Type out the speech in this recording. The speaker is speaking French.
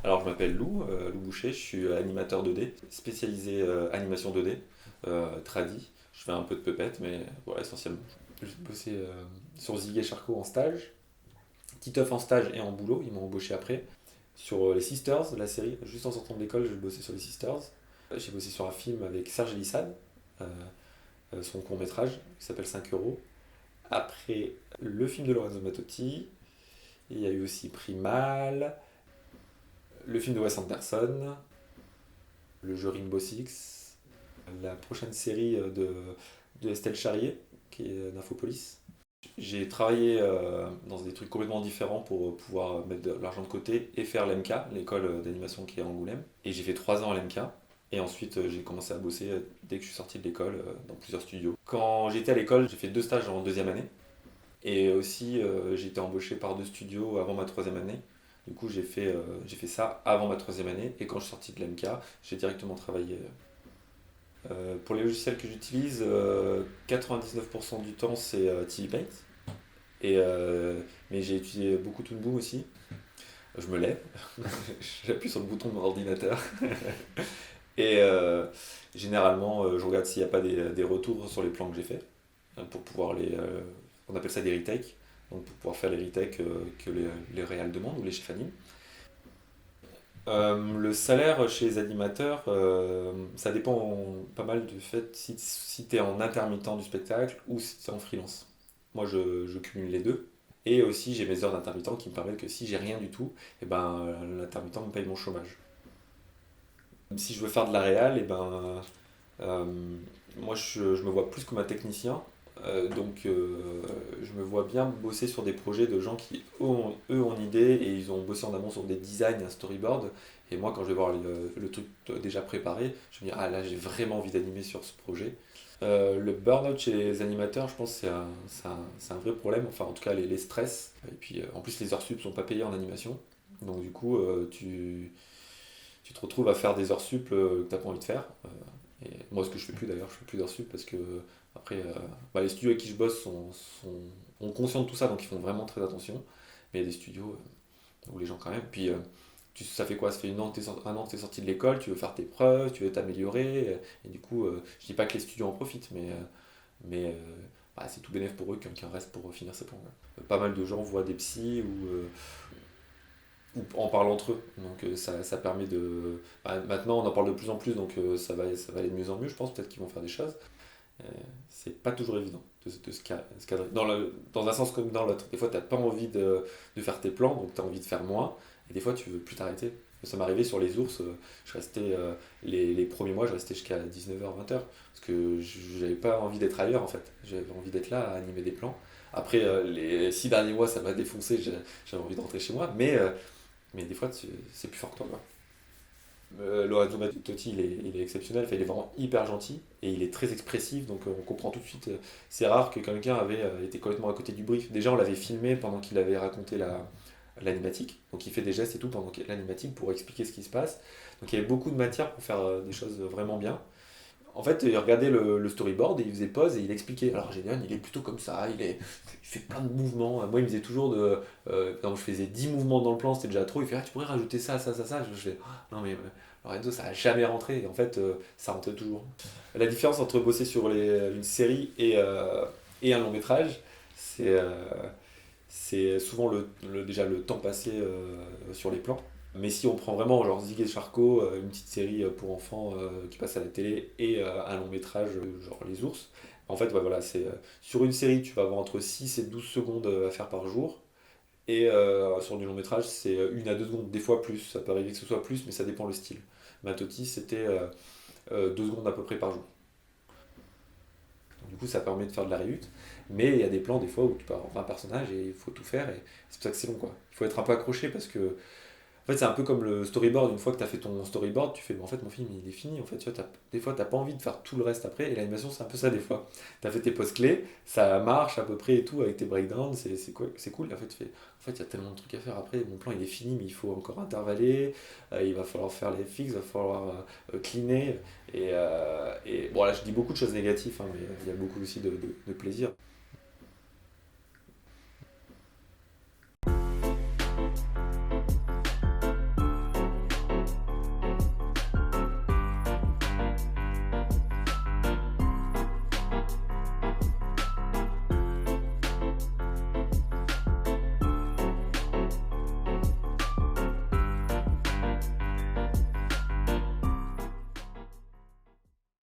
Alors, je m'appelle Lou Boucher, je suis animateur 2D, spécialisé animation 2D, tradi. Je fais un peu de puppet, mais voilà, essentiellement. J'ai bossé sur Zig et Charcot en stage, Titeuf en stage et en boulot, ils m'ont embauché après. Sur les Sisters, la série, juste en sortant de l'école, j'ai bossé sur les Sisters. J'ai bossé sur un film avec Serge Elissade, euh, son court-métrage, qui s'appelle 5 euros. Après, le film de Lorenzo Mattotti, il y a eu aussi Primal, le film de Wes Anderson, le jeu Rainbow Six, la prochaine série de Estelle Charrier, qui est d'Infopolis. J'ai travaillé dans des trucs complètement différents pour pouvoir mettre de l'argent de côté et faire l'MK, l'école d'animation qui est à Angoulême. Et j'ai fait 3 ans à l'MK. Et ensuite, j'ai commencé à bosser dès que je suis sorti de l'école dans plusieurs studios. Quand j'étais à l'école, j'ai fait 2 stages en deuxième année. Et aussi, j'ai été embauché par 2 studios avant ma troisième année. Du coup, j'ai fait ça avant ma troisième année. Et quand je suis sorti de l'MK, j'ai directement travaillé. Pour les logiciels que j'utilise, 99% du temps, c'est TV Paint. Mais j'ai utilisé beaucoup Toon Boom aussi. Je me lève, j'appuie sur le bouton de mon ordinateur. Et généralement, je regarde s'il n'y a pas des retours sur les plans que j'ai faits pour pouvoir on appelle ça des retakes, donc pour pouvoir faire les retakes que les réals demandent ou les chefs animes. Le salaire chez les animateurs, ça dépend pas mal du fait si tu es en intermittent du spectacle ou si tu es en freelance. Moi, je cumule les deux. Et aussi, j'ai mes heures d'intermittent qui me permettent que si j'ai rien du tout, et ben, l'intermittent me paye mon chômage. Si je veux faire de la réal, et ben, euh, moi, je me vois plus comme un technicien. Je me vois bien bosser sur des projets de gens qui, eux, ont une idée et ils ont bossé en amont sur des designs, un storyboard. Et moi, quand je vais voir le truc déjà préparé, je me dis, ah là, j'ai vraiment envie d'animer sur ce projet. Le burn-out chez les animateurs, je pense que c'est un vrai problème. Enfin, en tout cas, les stress. Et puis, en plus, les heures sup sont pas payées en animation. Donc, du coup, tu te retrouves à faire des heures sup que t'as pas envie de faire. Et moi, ce que je fais plus d'ailleurs, je fais plus d'heures sup parce que après, les studios avec qui je bosse ont conscience de tout ça, donc ils font vraiment très attention. Mais il y a des studios où les gens quand même. Puis ça fait quoi? Ça fait un an que tu es sorti de l'école, tu veux faire tes preuves, tu veux t'améliorer. Et du coup, je dis pas que les studios en profitent, mais c'est tout bénéf pour eux qu'un reste pour finir ses plans. Pas mal de gens voient des psys ou en parlent entre eux. Donc ça permet de. Maintenant, on en parle de plus en plus, donc ça va aller de mieux en mieux, je pense. Peut-être qu'ils vont faire des choses. C'est pas toujours évident se cadrer. Dans un sens comme dans l'autre. Des fois, tu n'as pas envie de faire tes plans, donc tu as envie de faire moins. Et des fois, tu veux plus t'arrêter. Ça m'est arrivé sur les ours, je restais, les premiers mois, je restais jusqu'à 19h, 20h. Parce que j'avais pas envie d'être ailleurs en fait. J'avais envie d'être là à animer des plans. Après, les 6 derniers mois, ça m'a défoncé, j'avais envie de rentrer chez moi. Mais des fois, c'est plus fort que toi, quoi. Lorenzo Mattotti, il est exceptionnel, enfin, il est vraiment hyper gentil et il est très expressif, donc on comprend tout de suite. C'est rare que quelqu'un avait été complètement à côté du brief. Déjà, on l'avait filmé pendant qu'il avait raconté l'animatique, donc il fait des gestes et tout pendant l'animatique pour expliquer ce qui se passe. Donc il y avait beaucoup de matière pour faire des choses vraiment bien. En fait, il regardait le storyboard et il faisait pause et il expliquait. Alors, Génial, il est plutôt comme ça, il fait plein de mouvements. Moi, il me disait toujours par exemple, je faisais 10 mouvements dans le plan, c'était déjà trop. Il fait, ah, tu pourrais rajouter ça, ça, ça, ça. Je fais, ah, non, mais Lorenzo, ça a jamais rentré. Et en fait, ça rentrait toujours. La différence entre bosser sur une série et un long métrage, c'est c'est souvent déjà le temps passé sur les plans. Mais si on prend vraiment genre Zig et Charcot, une petite série pour enfants qui passe à la télé et un long métrage genre Les Ours, en fait ouais, voilà, sur une série tu vas avoir entre 6 et 12 secondes à faire par jour et sur du long métrage c'est 1 à 2 secondes, des fois plus, ça peut arriver que ce soit plus mais ça dépend le style. Matotti c'était 2 secondes à peu près par jour. Donc, du coup ça permet de faire de la réhute, mais il y a des plans des fois où tu peux avoir 20 personnages et il faut tout faire et c'est pour ça que c'est long quoi. Il faut être un peu accroché parce que en fait, c'est un peu comme le storyboard. Une fois que tu as fait ton storyboard, tu fais, mais en fait, mon film, il est fini. En fait, tu vois, des fois, tu n'as pas envie de faire tout le reste après. Et l'animation, c'est un peu ça, des fois. Tu as fait tes postes clés, ça marche à peu près et tout, avec tes breakdowns, c'est cool. En fait, il y a tellement de trucs à faire après. Mon plan, il est fini, mais il faut encore intervaller. Il va falloir faire les fixes, il va falloir cleaner. Bon, là, je dis beaucoup de choses négatives, hein, mais il y a beaucoup aussi de plaisir.